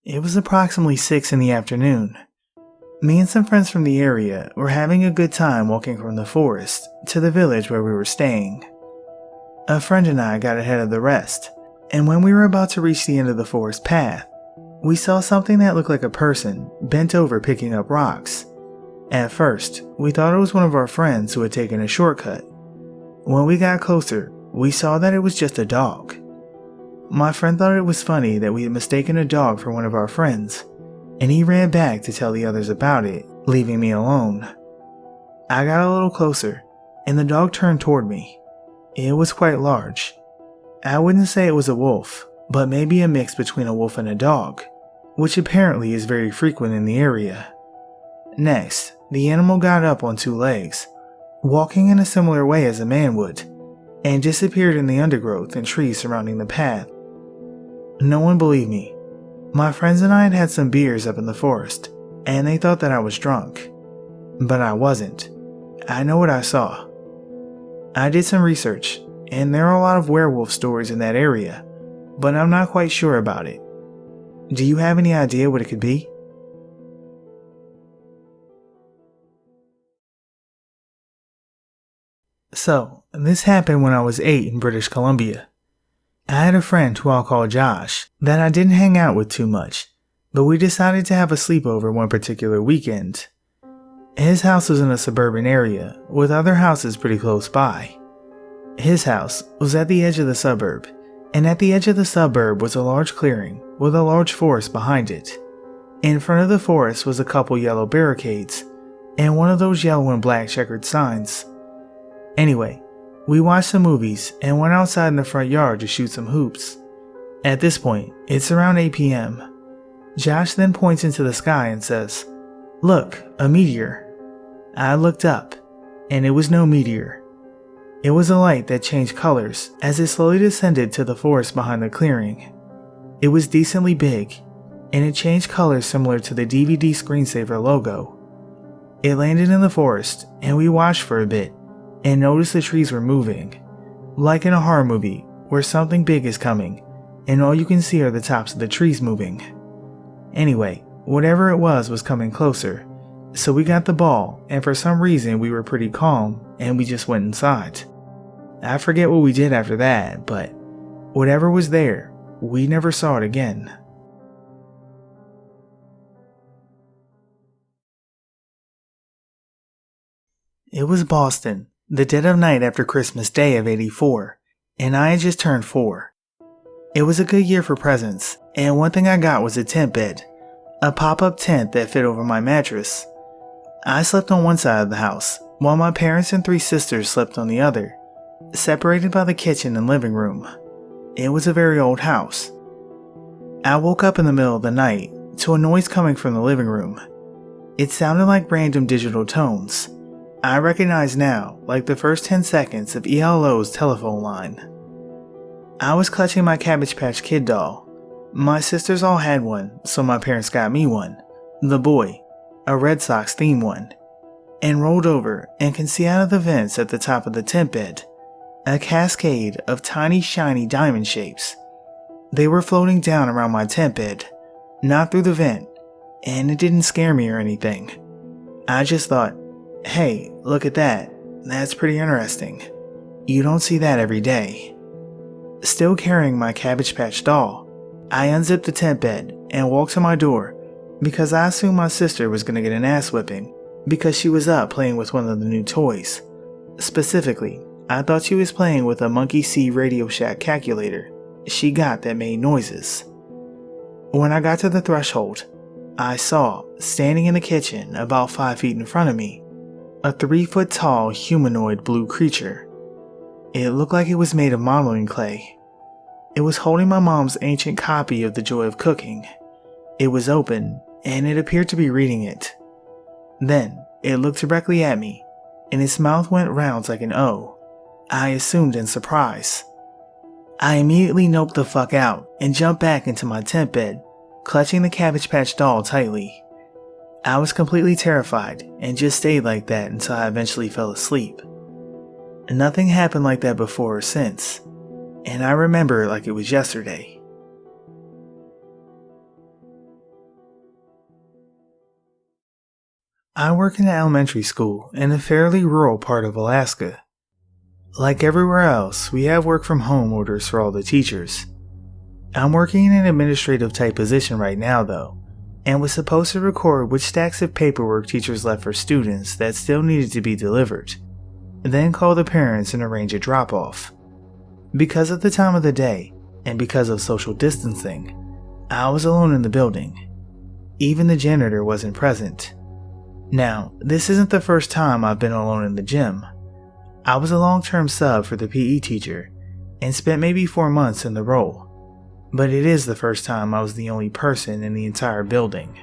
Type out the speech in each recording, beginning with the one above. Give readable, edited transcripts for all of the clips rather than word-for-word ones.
It was approximately 6 in the afternoon. Me and some friends from the area were having a good time walking from the forest to the village where we were staying. A friend and I got ahead of the rest, and when we were about to reach the end of the forest path, we saw something that looked like a person bent over picking up rocks. At first, we thought it was one of our friends who had taken a shortcut. When we got closer, we saw that it was just a dog. My friend thought it was funny that we had mistaken a dog for one of our friends, and he ran back to tell the others about it, leaving me alone. I got a little closer, and the dog turned toward me. It was quite large. I wouldn't say it was a wolf, but maybe a mix between a wolf and a dog, which apparently is very frequent in the area. Next, the animal got up on 2 legs, walking in a similar way as a man would, and disappeared in the undergrowth and trees surrounding the path. No one believed me. My friends and I had had some beers up in the forest, and they thought that I was drunk. But I wasn't. I know what I saw. I did some research, and there are a lot of werewolf stories in that area, but I'm not quite sure about it. Do you have any idea what it could be? So, this happened when I was 8 in British Columbia. I had a friend who I'll call Josh that I didn't hang out with too much, but we decided to have a sleepover one particular weekend. His house was in a suburban area with other houses pretty close by. His house was at the edge of the suburb, and at the edge of the suburb was a large clearing with a large forest behind it. In front of the forest was a couple yellow barricades and one of those yellow and black checkered signs. Anyway, we watched some movies and went outside in the front yard to shoot some hoops. At this point, it's around 8 p.m. Josh then points into the sky and says, "Look, a meteor." I looked up, and it was no meteor. It was a light that changed colors as it slowly descended to the forest behind the clearing. It was decently big, and it changed colors similar to the DVD screensaver logo. It landed in the forest, and we watched for a bit, and noticed the trees were moving, like in a horror movie where something big is coming, and all you can see are the tops of the trees moving. Anyway, whatever it was coming closer, so we got the ball, and for some reason we were pretty calm, and we just went inside. I forget what we did after that, but whatever was there, we never saw it again. It was Boston, the dead of night after Christmas Day of '84, and I had just turned 4. It was a good year for presents, and one thing I got was a tent bed, a pop-up tent that fit over my mattress. I slept on one side of the house, while my parents and 3 sisters slept on the other, separated by the kitchen and living room. It was a very old house. I woke up in the middle of the night to a noise coming from the living room. It sounded like random digital tones. I recognize now like the first 10 seconds of ELO's telephone line. I was clutching my Cabbage Patch Kid doll. My sisters all had one, so my parents got me one, the boy, a Red Sox themed one, and rolled over and can see out of the vents at the top of the tent bed a cascade of tiny shiny diamond shapes. They were floating down around my tent bed, not through the vent, and it didn't scare me or anything. I just thought, hey, look at that, that's pretty interesting. You don't see that every day. Still carrying my Cabbage Patch doll, I unzipped the tent bed and walked to my door because I assumed my sister was going to get an ass whipping because she was up playing with one of the new toys. Specifically, I thought she was playing with a Monkey See Radio Shack calculator she got that made noises. When I got to the threshold, I saw, standing in the kitchen about 5 feet in front of me, a 3-foot tall humanoid blue creature. It looked like it was made of modeling clay. It was holding my mom's ancient copy of The Joy of Cooking. It was open, and it appeared to be reading it. Then, it looked directly at me, and its mouth went round like an O, I assumed in surprise. I immediately noped the fuck out and jumped back into my tent bed, clutching the Cabbage Patch doll tightly. I was completely terrified and just stayed like that until I eventually fell asleep. Nothing happened like that before or since, and I remember it like it was yesterday. I work in an elementary school in a fairly rural part of Alaska. Like everywhere else, we have work from home orders for all the teachers. I'm working in an administrative type position right now though, and was supposed to record which stacks of paperwork teachers left for students that still needed to be delivered, then call the parents and arrange a drop-off. Because of the time of the day, and because of social distancing, I was alone in the building. Even the janitor wasn't present. Now, this isn't the first time I've been alone in the gym. I was a long-term sub for the PE teacher, and spent maybe 4 months in the role. But it is the first time I was the only person in the entire building.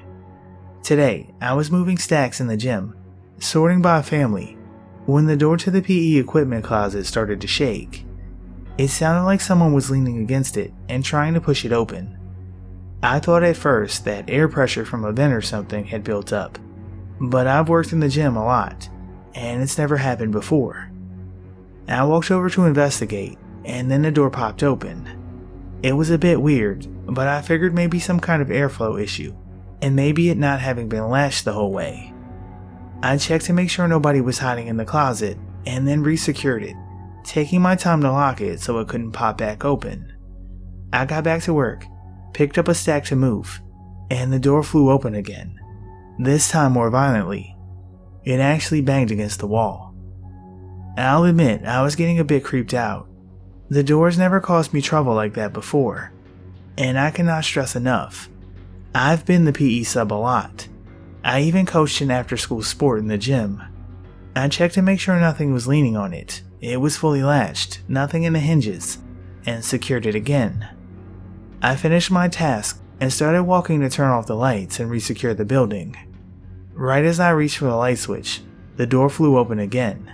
Today, I was moving stacks in the gym, sorting by family, when the door to the PE equipment closet started to shake. It sounded like someone was leaning against it and trying to push it open. I thought at first that air pressure from a vent or something had built up, but I've worked in the gym a lot, and it's never happened before. I walked over to investigate, and then the door popped open. It was a bit weird, but I figured maybe some kind of airflow issue, and maybe it not having been latched the whole way. I checked to make sure nobody was hiding in the closet, and then resecured it, taking my time to lock it so it couldn't pop back open. I got back to work, picked up a stack to move, and the door flew open again, this time more violently. It actually banged against the wall. I'll admit I was getting a bit creeped out. The doors never caused me trouble like that before, and I cannot stress enough, I've been the PE sub a lot. I even coached an after-school sport in the gym. I checked to make sure nothing was leaning on it. It was fully latched, nothing in the hinges, and secured it again. I finished my task and started walking to turn off the lights and resecure the building. Right as I reached for the light switch, the door flew open again.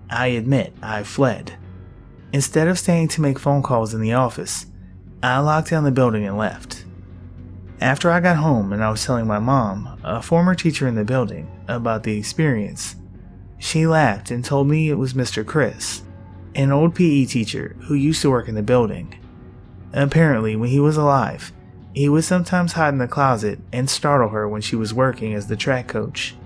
I admit I fled. Instead of staying to make phone calls in the office, I locked down the building and left. After I got home and I was telling my mom, a former teacher in the building, about the experience, she laughed and told me it was Mr. Chris, an old PE teacher who used to work in the building. Apparently, when he was alive, he would sometimes hide in the closet and startle her when she was working as the track coach.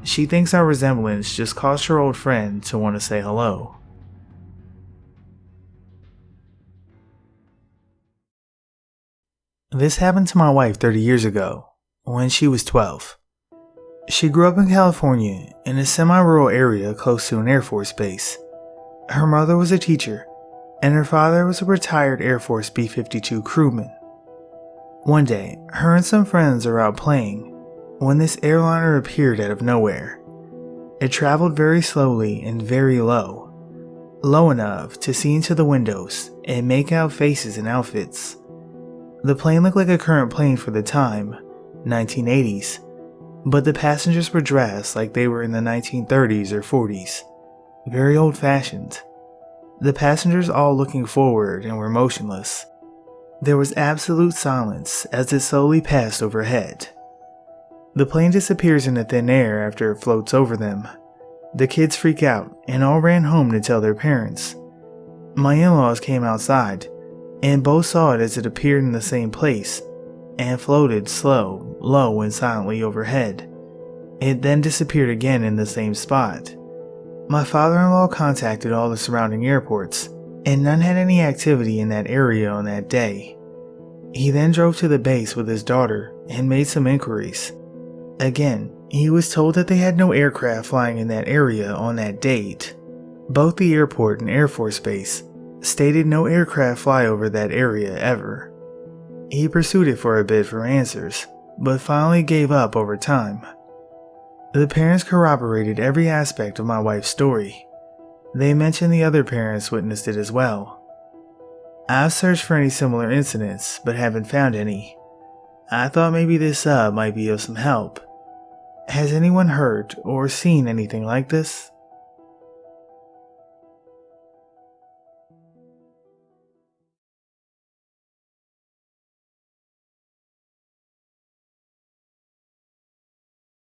She thinks our resemblance just caused her old friend to want to say hello. This happened to my wife 30 years ago, when she was 12. She grew up in California in a semi-rural area close to an Air Force base. Her mother was a teacher, and her father was a retired Air Force B-52 crewman. One day, her and some friends are out playing when this airliner appeared out of nowhere. It traveled very slowly and very low enough to see into the windows and make out faces and outfits. The plane looked like a current plane for the time, 1980s, but the passengers were dressed like they were in the 1930s or 40s, very old-fashioned. The passengers all looking forward and were motionless. There was absolute silence as it slowly passed overhead. The plane disappears into thin air after it floats over them. The kids freak out and all ran home to tell their parents. My in-laws came outside, and both saw it as it appeared in the same place and floated slow, low and silently overhead. It then disappeared again in the same spot. My father-in-law contacted all the surrounding airports, and none had any activity in that area on that day. He then drove to the base with his daughter and made some inquiries. Again, he was told that they had no aircraft flying in that area on that date. Both the airport and Air Force Base stated no aircraft fly over that area ever. He pursued it for a bit for answers, but finally gave up over time. The parents corroborated every aspect of my wife's story. They mentioned the other parents witnessed it as well. I've searched for any similar incidents, but haven't found any. I thought maybe this might be of some help. Has anyone heard or seen anything like this?